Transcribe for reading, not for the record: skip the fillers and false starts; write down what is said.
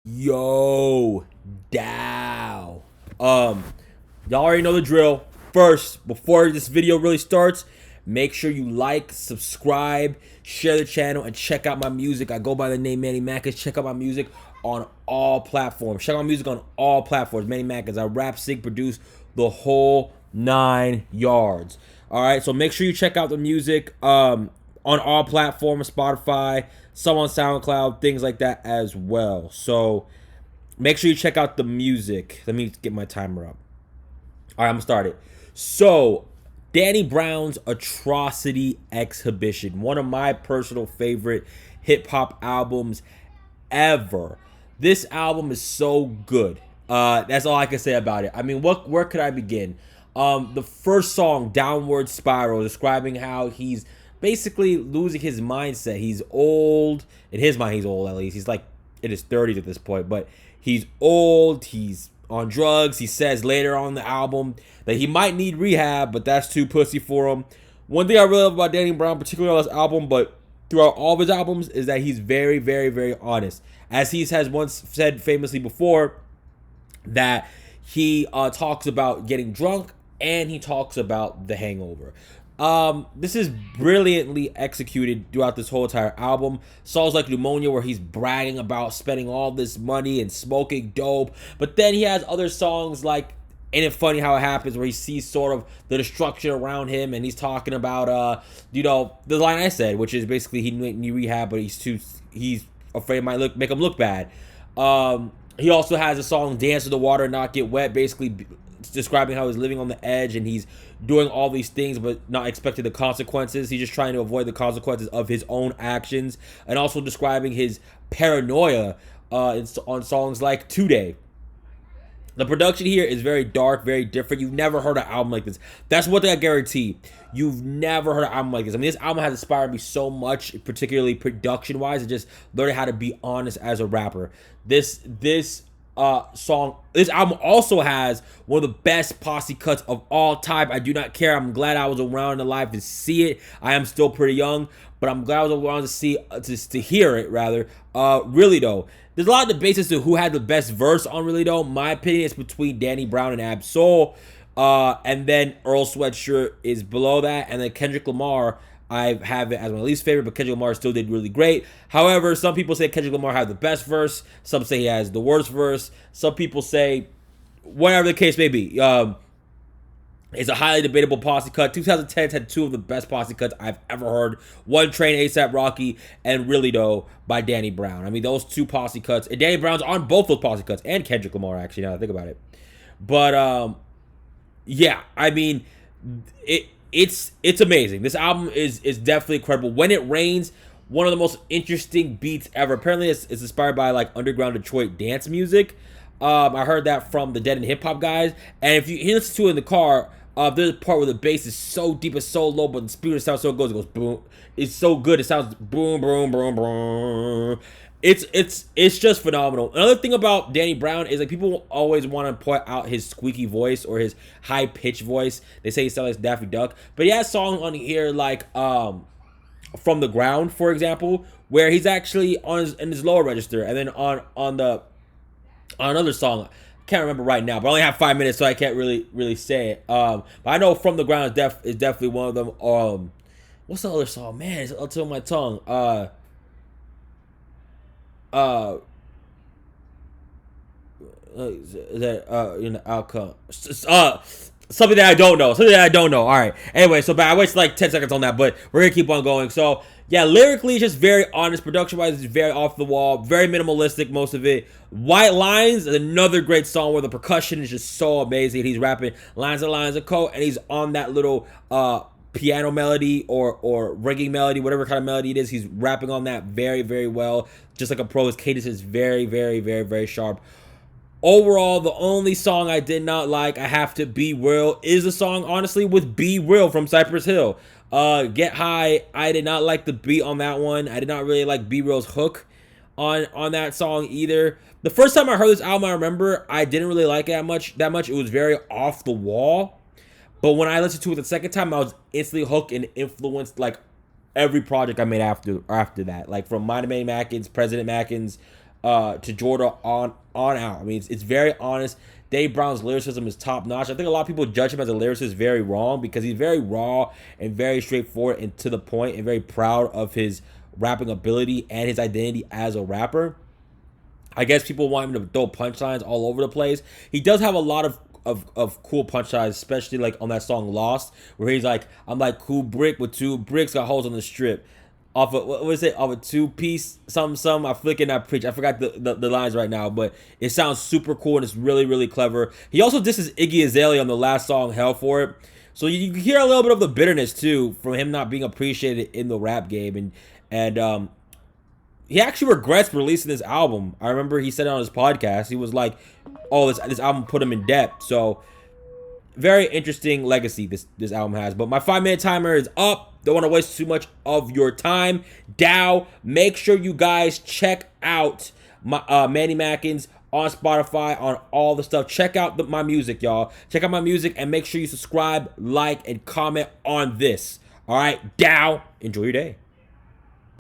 Yo, Dow. Y'all already know the drill. First, before this video really starts, make sure you like, subscribe, share the channel, and check out my music. I go by the name Manny Mackins. Check out my music on all platforms. Check out my music on all platforms. Manny Mackins. I rap, sing, produce the whole 9 yards. All right, so make sure you check out the music on all platforms, Spotify, some on SoundCloud, things like that as well. So make sure you check out the music. Let me get my timer up. All right, I'm gonna start it. So, Danny Brown's Atrocity Exhibition, one of my personal favorite hip hop albums ever. This album is so good. That's all I can say about it. I mean, where could I begin? The first song, Downward Spiral, describing how he's basically losing his mindset. He's old. In his mind, he's old at least. He's like in his 30s at this point, but he's old. He's on drugs. He says later on in the album that he might need rehab, but that's too pussy for him. One thing I really love about Danny Brown, particularly on this album, but throughout all of his albums, is that he's very, very, very honest. As he has once said famously before, that he talks about getting drunk and he talks about the hangover. This is brilliantly executed throughout this whole entire album. Songs like Pneumonia, where he's bragging about spending all this money and smoking dope, but then he has other songs like Ain't It Funny How It Happens, where he sees sort of the destruction around him, and he's talking about the line I said, which is basically he need rehab, but he's afraid it might make him look bad. He also has a song Dance to the Water, Not Get Wet, basically describing how he's living on the edge and he's doing all these things but not expecting the consequences. He's just trying to avoid the consequences of his own actions, and also describing his paranoia on songs like Today. The production here is very dark, very different. You've never heard an album like this. That's one thing I guarantee. You've never heard an album like this. I mean, this album has inspired me so much, particularly production-wise, and just learning how to be honest as a rapper. This album also has one of the best posse cuts of all time. I do not care. I'm glad I was around and alive to see it. I am still pretty young, but I'm glad I was around to see to hear it rather. Really though, there's a lot of debates as to who had the best verse on Really Though. My opinion is between Danny Brown and Ab Soul, and then Earl Sweatshirt is below that, and then Kendrick Lamar. I have it as my least favorite, but Kendrick Lamar still did really great. However, some people say Kendrick Lamar had the best verse. Some say he has the worst verse. Some people say, whatever the case may be, it's a highly debatable posse cut. 2010 had 2 of the best posse cuts I've ever heard. One Train, A$AP Rocky, and Really Though by Danny Brown. I mean, those 2 posse cuts. And Danny Brown's on both those posse cuts. And Kendrick Lamar, actually, now that I think about it. But, yeah, I mean, it's amazing. This album is definitely incredible. When It Rains, one of the most interesting beats ever. Apparently, it's inspired by like underground Detroit dance music. I heard that from the Dead and Hip Hop guys. And if you listen to it in the car, there's a part where the bass is so deep, it's so low, but the speaker sounds so good. It goes boom. It's so good. It sounds boom, boom, boom, boom. It's just phenomenal. Another thing about Danny Brown is like people always want to point out his squeaky voice or his high pitched voice. They say he sounds like Daffy Duck, but he has songs on here like From the Ground, for example, where he's actually in his lower register, and then on another song, I can't remember right now, but I only have 5 minutes, so I can't really say it. But I know From the Ground is definitely one of them. What's the other song? Man, it's up to my tongue. Outcome. Something that I don't know. All right. Anyway, so I wasted like 10 seconds on that, but we're gonna keep on going. So yeah, lyrically, just very honest. Production-wise, it's very off the wall, very minimalistic. Most of it. White Lines is another great song where the percussion is just so amazing. He's rapping lines and lines of code, and he's on that little piano melody or ringing melody, whatever kind of melody it is. He's rapping on that very, very well. Just like a pro, his cadence is very, very, very, very sharp. Overall, the only song I did not like, I Have to Be Real, is a song, honestly, with Be Real from Cypress Hill. Get High, I did not like the beat on that one. I did not really like Be Real's hook on that song either. The first time I heard this album, I remember I didn't really like it that much. It was very off the wall. But when I listened to it the second time, I was instantly hooked and influenced like every project I made after that. Like from Manny Mackins, President Mackins, to Jordan on out. I mean, it's very honest. Dave Brown's lyricism is top notch. I think a lot of people judge him as a lyricist very wrong because he's very raw and very straightforward and to the point and very proud of his rapping ability and his identity as a rapper. I guess people want him to throw punchlines all over the place. He does have a lot of cool punchlines, especially like on that song Lost, where he's like, I'm like cool brick with two bricks, got holes on the strip. Off of, what was it? Off a two-piece something. I flicking that preach. I forgot the lines right now, but it sounds super cool and it's really, really clever. He also disses Iggy Azalea on the last song, Hell For It. So you hear a little bit of the bitterness too from him not being appreciated in the rap game, and he actually regrets releasing this album. I remember he said it on his podcast. He was like, "Oh, this album put him in debt." So very interesting legacy this album has. But my 5-minute timer is up. Don't want to waste too much of your time. Dow, make sure you guys check out my Manny Mackins on Spotify, on all the stuff. Check out my music, y'all. Check out my music and make sure you subscribe, like, and comment on this. All right, Dow, enjoy your day.